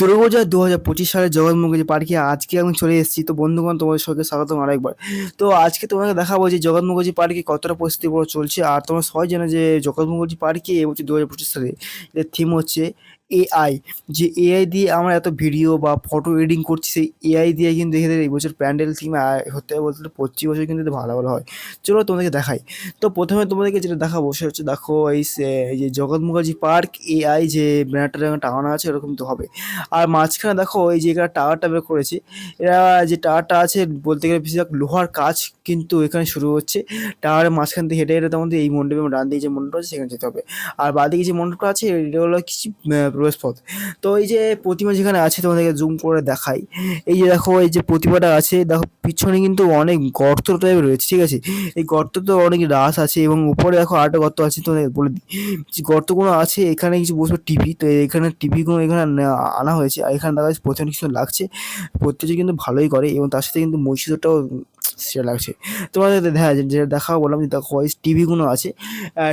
দুর্গাপূজা 2025 সালের জগৎমুখী পার্কে আজকে আমি চলে এসেছি। তো বন্ধুগণ, তোমাদের সবাইকে স্বাগতম আরেকবার। তো আজকে তোমাকে দেখাবো যে জগৎমুখী পার্কে কতটা পরিস্থিতি পুরো চলছে। আর তোমরা সবাই জানো যে জগৎমুখী পার্কে এবছর 2025 সালে এর থিম হচ্ছে এআই। যে এআই দিয়ে আমরা এত ভিডিও বা ফটো এডিটিং করছি, সেই এআই দিয়ে কিন্তু এদের এই বছর প্যান্ডেল থিম হতে বলতে প্রতি বছর কিন্তু এটা ভালো ভালো হয়। চলো তোমাদেরকে দেখাই। তো প্রথমে তোমাদেরকে যেটা দেখাবো সেটা হচ্ছে, দেখো এই যে জগৎ মুখার্জি পার্ক এআই যে ব্যানারটা টাঙানো আছে এরকম তো হবে। আর মাঝখানে দেখো এই যে এখানে টাওয়ারটা বের করেছে, এরা যে টাওয়ারটা আছে বলতে গেলে বেশিরভাগ লোহার কাজ কিন্তু এখানে শুরু হচ্ছে। টাওয়ারের মাঝখান থেকে হেঁটে হেঁটে তোমাদের এই মণ্ডপে ডান দিকে যে মণ্ডপ আছে সেখানে যেতে হবে। আর বাঁদিকে যে মণ্ডপটা আছে এটা হলো কিছু প্রবেশপথ। তো এই যে প্রতিমা যেখানে আছে তোমাদেরকে জুম করে দেখাই। এই যে দেখো এই যে প্রতিমাটা আছে, দেখো পিছনে কিন্তু অনেক গর্ত টাইপের রয়েছে, ঠিক আছে। এই গর্ত তো অনেক রাস আছে এবং উপরে দেখো আরেকটা গর্ত আছে, তোমাদের বলে দিই। যে গর্তগুলো আছে এখানে কিছু বসবে টিভি, তো এখানে টিভিগুলো এখানে আনা হয়েছে। আর এখানে দেখা যাচ্ছে প্রচুর কিছু লাগছে, প্রত্যেকটা কিন্তু ভালোই করে এবং তার সাথে কিন্তু মহিষাসুরটাও সেটা লাগছে। তোমাদের যেটা দেখা বললাম যে দেখো এই টিভিগুলো আছে,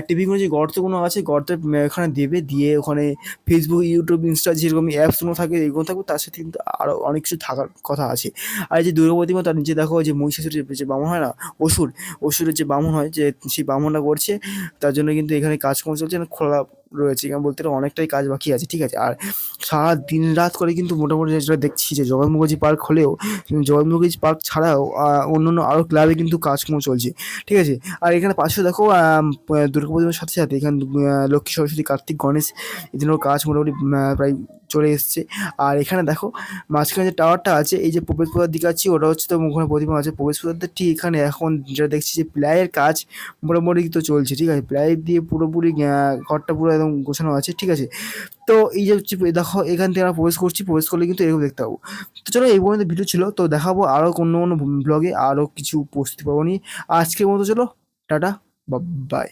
টিভিগুলো যে গর্তগুলো আছে গর্তের এখানে দেবে, দিয়ে ওখানে ফেসবুক, ইউটিউব, ইনস্টা যেরকম অ্যাপসগুলো থাকে এগুলো থাকবে, তার সাথে কিন্তু আরও অনেক কিছু থাকার কথা আছে। আর এই যে দুর্গা প্রতিমা তার নিচে দেখো যে মহিষাসুরের যে বামন হয় না, অসুরের যে বামন হয়, যে সেই বামনটা করছে, তার জন্য কিন্তু এখানে কাজকর্ম চলছে না, খোলা রয়েছে এখানে, বলতে গেলে অনেকটাই কাজ বাকি আছে, ঠিক আছে। আর সারা দিন রাত করে কিন্তু মোটামুটি যেটা দেখছি যে জগৎ মুখার্জি পার্ক হলেও জগৎ মুখার্জি পার্ক ছাড়াও অন্যান্য আরও ক্লাবে কিন্তু কাজকর্ম চলছে, ঠিক আছে। আর এখানে পাশে দেখো দুর্গা প্রতিমার সাথে সাথে এখানে লক্ষ্মী, সরস্বতী, কার্তিক, গণেশ এদেরও কাজ মোটামুটি প্রায় চলে এসছে। আর এখানে দেখো মাঝখানে যে টাওয়ারটা আছে, এই যে প্রবেশপথের দিকে আছে ওটা হচ্ছে তো ওখানে প্রতিমা আছে, প্রবেশপথের ঠিক এখানে এখন যেটা দেখছি যে প্লাইয়ের কাজ মোটামুটি তো চলছে, ঠিক আছে। প্লাই দিয়ে পুরোপুরি ঘরটা পুরো একদম গোছানো আছে, ঠিক আছে। তো এই যে হচ্ছে দেখো এখান থেকে আমরা প্রবেশ করছি, প্রবেশ করলে কিন্তু এরকম দেখতে পাবো। তো চলো এই পর্যন্ত ভিডিও ছিল, তো দেখাবো আরও কোনো ব্লগে আরও কিছু প্রস্তুতি পাবো নিয়ে। আজকের মতো চলো, টাটা, বাই।